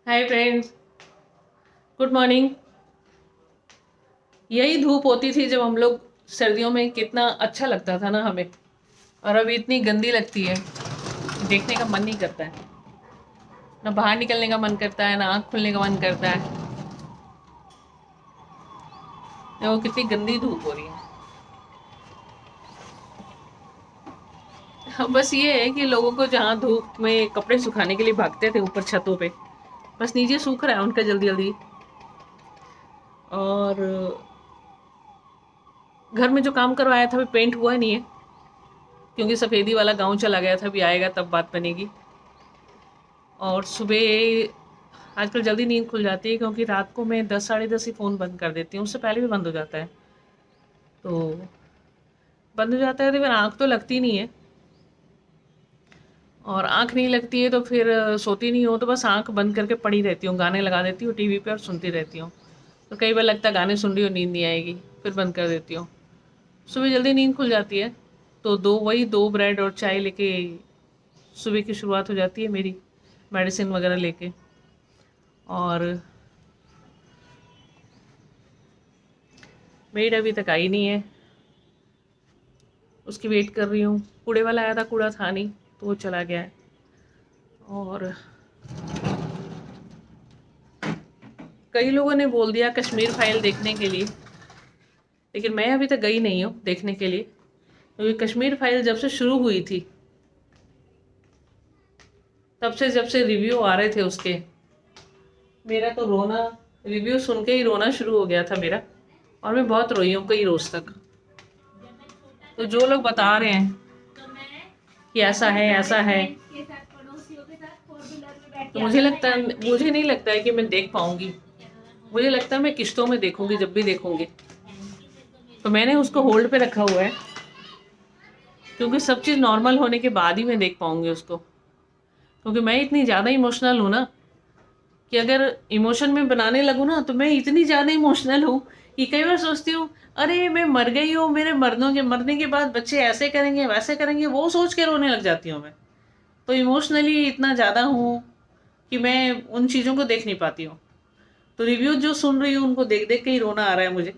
Hi friends, good morning. यही धूप होती थी जब हम लोग सर्दियों में, कितना अच्छा लगता था ना हमें। और अभी इतनी गंदी लगती है, देखने का मन नहीं करता है। ना बाहर निकलने का मन करता है, ना आँख खुलने का मन करता है। देखो कितनी गंदी धूप हो रही है। हाँ, बस ये है कि लोगों को जहाँ धूप में कपड़े सुखाने के लिए भागते थे ऊपर छतों पे, बस नीचे सूख रहा है उनका जल्दी जल्दी। और घर में जो काम करवाया था अभी पेंट हुआ नहीं है, क्योंकि सफ़ेदी वाला गाँव चला गया था। अभी आएगा तब बात बनेगी। और सुबह आजकल जल्दी नींद खुल जाती है, क्योंकि रात को मैं 10 साढ़े 10 ही फ़ोन बंद कर देती हूँ। उससे पहले भी बंद हो जाता है, तो बंद हो जाता है तो फिर आँख तो लगती नहीं है। और आँख नहीं लगती है तो फिर सोती नहीं हो, तो बस आँख बंद करके पड़ी रहती हूँ, गाने लगा देती हूँ टीवी पे और सुनती रहती हूँ। तो कई बार लगता है गाने सुन रही हो, नींद नहीं आएगी, फिर बंद कर देती हूँ। सुबह जल्दी नींद खुल जाती है, तो दो ब्रेड और चाय लेके सुबह की शुरुआत हो जाती है मेरी, मेडिसिन वगैरह लेके। और मेड अभी तक आई नहीं है, उसकी वेट कर रही हूँ। कूड़े वाला आया था, कूड़ा था नहीं तो वो चला गया है। और कई लोगों ने बोल दिया कश्मीर फाइल देखने के लिए, लेकिन मैं अभी तक गई नहीं हूँ देखने के लिए, क्योंकि कश्मीर फाइल जब से शुरू हुई थी, तब से जब से रिव्यू आ रहे थे उसके, मेरा तो रोना, रिव्यू सुन के ही रोना शुरू हो गया था मेरा। और मैं बहुत रोई हूँ कई रोज तक। तो जो लोग बता रहे हैं कि ऐसा है ऐसा है, तो मुझे लगता है, मुझे नहीं लगता है कि मैं देख पाऊंगी। मुझे लगता है मैं किश्तों में देखूंगी, जब भी देखूंगी। तो मैंने उसको होल्ड पे रखा हुआ है, क्योंकि सब चीज़ नॉर्मल होने के बाद ही मैं देख पाऊंगी उसको। क्योंकि मैं इतनी ज़्यादा इमोशनल हूँ ना, कि अगर इमोशन में बनाने लगूँ ना, तो मैं इतनी ज़्यादा इमोशनल हूँ कि कई बार सोचती हूँ, अरे मैं मर गई हूँ, मेरे मरने के बाद बच्चे ऐसे करेंगे वैसे करेंगे, वो सोच के रोने लग जाती हूँ मैं। तो इमोशनली इतना ज़्यादा हूँ कि मैं उन चीज़ों को देख नहीं पाती हूँ। तो रिव्यू जो सुन रही हूँ उनको देख देख के ही रोना आ रहा है मुझे।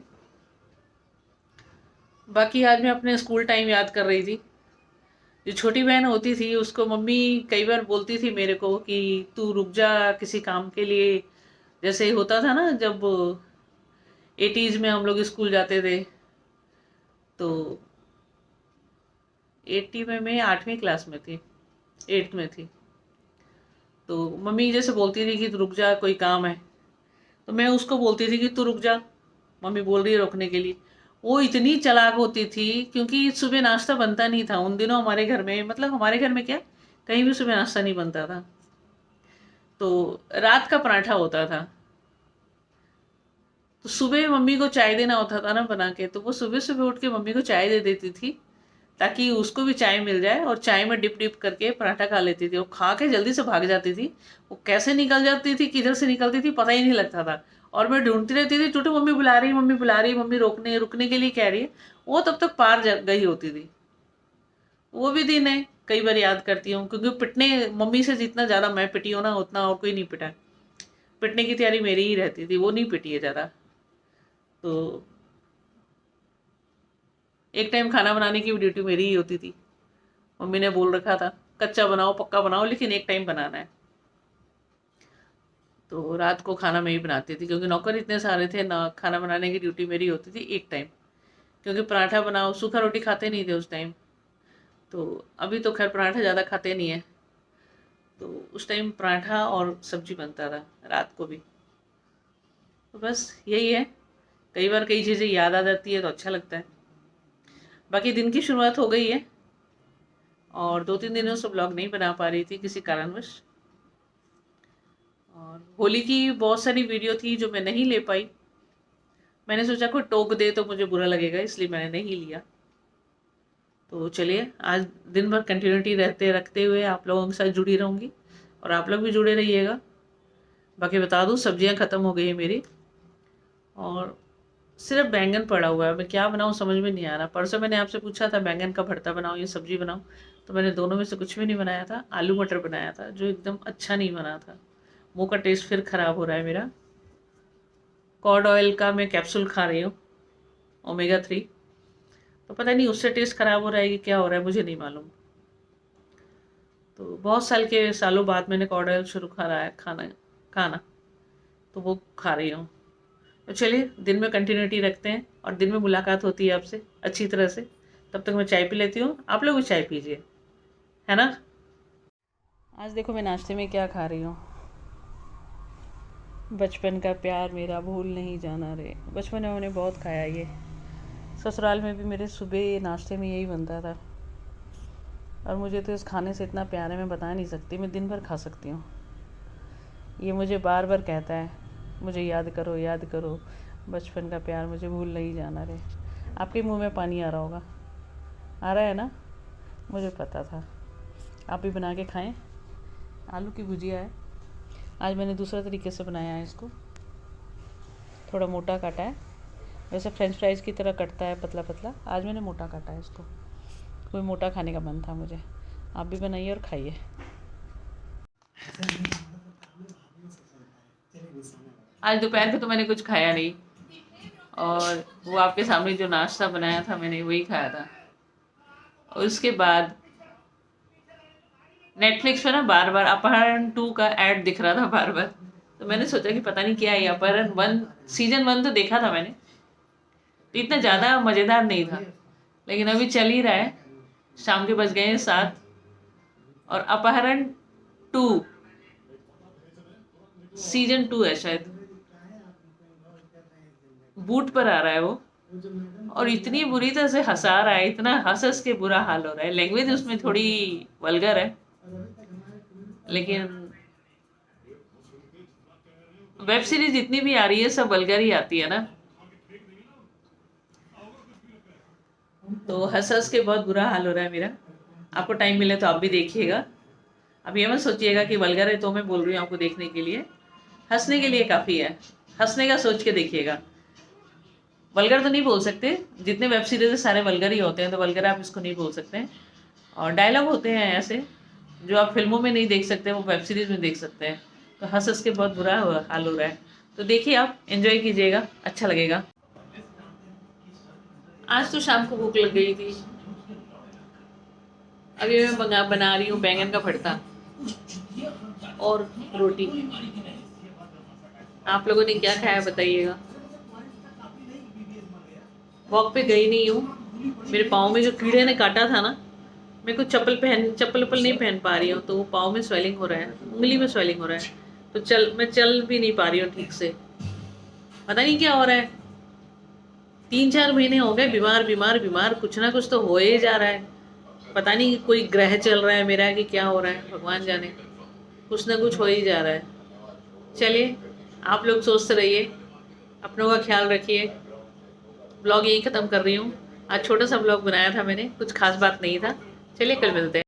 बाकी आज मैं अपने स्कूल टाइम याद कर रही थी। जो छोटी बहन होती थी उसको मम्मी कई बार बोलती थी मेरे को कि तू रुक जा किसी काम के लिए। जैसे होता था ना, जब 80s में हम लोग स्कूल जाते थे, तो 80 में मैं 8वीं क्लास में थी, 8th में थी। तो मम्मी जैसे बोलती थी कि तू रुक जा कोई काम है, तो मैं उसको बोलती थी कि तू रुक जा, मम्मी बोल रही है रोकने के लिए। वो इतनी चालाक होती थी, क्योंकि सुबह नाश्ता बनता नहीं था उन दिनों हमारे घर में, मतलब हमारे घर में क्या, कहीं भी सुबह नाश्ता नहीं बनता था। तो रात का पराठा होता था, तो सुबह मम्मी को चाय देना होता था ना बना के, तो वो सुबह सुबह उठ के मम्मी को चाय दे देती थी, ताकि उसको भी चाय मिल जाए, और चाय में डिप डिप करके पराठा खा लेती थी। वो खा के जल्दी से भाग जाती थी। वो कैसे निकल जाती थी, किधर से निकलती थी, पता ही नहीं लगता था। और मैं ढूंढती रहती थी, टूटू मम्मी बुला रही, मम्मी बुला रही, मम्मी रोकने रुकने के लिए कह रही है। वो तब तक पार गई होती थी। वो भी दिन है, कई बार याद करती हूँ, क्योंकि पिटने, मम्मी से जितना ज़्यादा मैं पिटी हूँ ना, उतना और कोई नहीं पिटा। पिटने की तैयारी मेरी ही रहती थी, वो नहीं पिटी है ज़्यादा। तो एक टाइम खाना बनाने की भी ड्यूटी मेरी ही होती थी। मम्मी ने बोल रखा था कच्चा बनाओ पक्का बनाओ, लेकिन एक टाइम बनाना है। तो रात को खाना मैं ही बनाती थी, क्योंकि नौकर इतने सारे थे ना, खाना बनाने की ड्यूटी मेरी होती थी एक टाइम। क्योंकि पराठा बनाओ, सूखा रोटी खाते नहीं थे उस टाइम। तो अभी तो खैर पराठा ज़्यादा खाते नहीं है। तो उस टाइम पराठा और सब्जी बनता था रात को भी। तो बस यही है, कई बार कई चीज़ें याद आ जाती है तो अच्छा लगता है। बाकी दिन की शुरुआत हो गई है, और 2-3 दिनों से ब्लॉग नहीं बना पा रही थी किसी कारणवश। और होली की बहुत सारी वीडियो थी जो मैं नहीं ले पाई। मैंने सोचा कोई टोक दे तो मुझे बुरा लगेगा, इसलिए मैंने नहीं लिया। तो चलिए, आज दिन भर कंटिन्यूटी रहते रखते हुए आप लोगों के साथ जुड़ी रहूँगी, और आप लोग भी जुड़े रहिएगा। बाकी बता दूँ, सब्जियां ख़त्म हो गई है मेरी, और सिर्फ बैंगन पड़ा हुआ है। मैं क्या बनाऊँ समझ में नहीं आ रहा। परसों मैंने आपसे पूछा था बैंगन का भरता बनाऊँ या सब्जी बनाऊँ, तो मैंने दोनों में से कुछ भी नहीं बनाया था। आलू मटर बनाया था, जो एकदम अच्छा नहीं बना था। मुंह का टेस्ट फिर ख़राब हो रहा है मेरा। कॉड ऑयल का मैं कैप्सूल खा रही हूँ, ओमेगा 3। तो पता नहीं उससे टेस्ट ख़राब हो रहा है कि क्या हो रहा है, मुझे नहीं मालूम। तो बहुत सालों बाद मैंने कॉड ऑयल शुरू करा है खाना, तो वो खा रही हूँ। तो चलिए दिन में कंटिन्यूटी रखते हैं और दिन में मुलाकात होती है आपसे अच्छी तरह से। तब तक मैं चाय पी लेती हूँ, आप लोग भी चाय पीजिए, है ना। आज देखो मैं नाश्ते में क्या खा रही हूँ। बचपन का प्यार मेरा भूल नहीं जाना रे। बचपन में मैंने बहुत खाया ये। ससुराल में भी मेरे सुबह नाश्ते में यही बनता था, और मुझे तो इस खाने से इतना प्यार है मैं बता नहीं सकती। मैं दिन भर खा सकती हूँ। ये मुझे बार बार कहता है, मुझे याद करो याद करो, बचपन का प्यार मुझे भूल नहीं जाना रे। आपके मुंह में पानी आ रहा होगा, आ रहा है ना, मुझे पता था। आप भी बना के खाएं। आलू की भुजिया है। आज मैंने दूसरा तरीके से बनाया है इसको, थोड़ा मोटा काटा है। वैसे फ्रेंच फ्राइज़ की तरह कटता है पतला पतला, आज मैंने मोटा काटा है इसको। कोई मोटा खाने का मन था मुझे। आप भी बनाइए और खाइए। आज दोपहर को तो मैंने कुछ खाया नहीं, और वो आपके सामने जो नाश्ता बनाया था मैंने वही खाया था। और उसके बाद नेटफ्लिक्स पे ना बार बार अपहरण 2 का ऐड दिख रहा था बार बार। तो मैंने सोचा कि पता नहीं क्या है। अपहरण 1 सीजन 1 तो देखा था मैंने, तो इतना ज़्यादा मज़ेदार नहीं था। लेकिन अभी चल ही रहा है, शाम के बज गए हैं 7, और अपहरण 2 सीजन 2 है शायद, बूट पर आ रहा है वो। और इतनी बुरी तरह से हंसा रहा है, इतना हंस के बुरा हाल हो रहा है। लैंग्वेज उसमें थोड़ी वल्गर है, लेकिन वेब सीरीज जितनी भी आ रही है सब वल्गर ही आती है ना। तो हंस के बहुत बुरा हाल हो रहा है मेरा। आपको टाइम मिले तो आप भी देखिएगा। अब ये मत सोचिएगा कि वल्गर है तो मैं बोल रही हूँ आपको देखने के लिए। हंसने के लिए काफ़ी है, हंसने का सोच के देखिएगा। वल्गर तो नहीं बोल सकते, जितने वेब सीरीज है सारे वल्गर ही होते हैं, तो वल्गर आप इसको नहीं बोल सकते हैं। और डायलॉग होते हैं ऐसे जो आप फिल्मों में नहीं देख सकते, वो वेब सीरीज में देख सकते हैं। तो हंस के बहुत बुरा हाल हो रहा है। तो देखिए, आप एंजॉय कीजिएगा, अच्छा लगेगा। आज तो शाम को भूख लग गई थी। अभी मैं बना रही हूँ बैंगन का भरता और रोटी। आप लोगों ने क्या खाया बताइएगा। वॉक पे गई नहीं हूँ। मेरे पाँव में जो कीड़े ने काटा था ना, मेरे को चप्पल नहीं पहन पा रही हूँ, तो वो पाँव में स्वेलिंग हो रहा है, उंगली में स्वेलिंग हो रहा है। तो मैं चल भी नहीं पा रही हूँ ठीक से। पता नहीं क्या हो रहा है। 3-4 महीने हो गए बीमार, कुछ ना कुछ तो हो ही जा रहा है। पता नहीं कोई ग्रह चल रहा है मेरा कि क्या हो रहा है, भगवान जाने। कुछ ना कुछ हो ही जा रहा है। चलिए, आप लोग स्वस्थ रहिए, अपनों का ख्याल रखिए। ब्लॉग यहीं ख़त्म कर रही हूँ। आज छोटा सा ब्लॉग बनाया था मैंने, कुछ खास बात नहीं था। चलिए, कल मिलते हैं।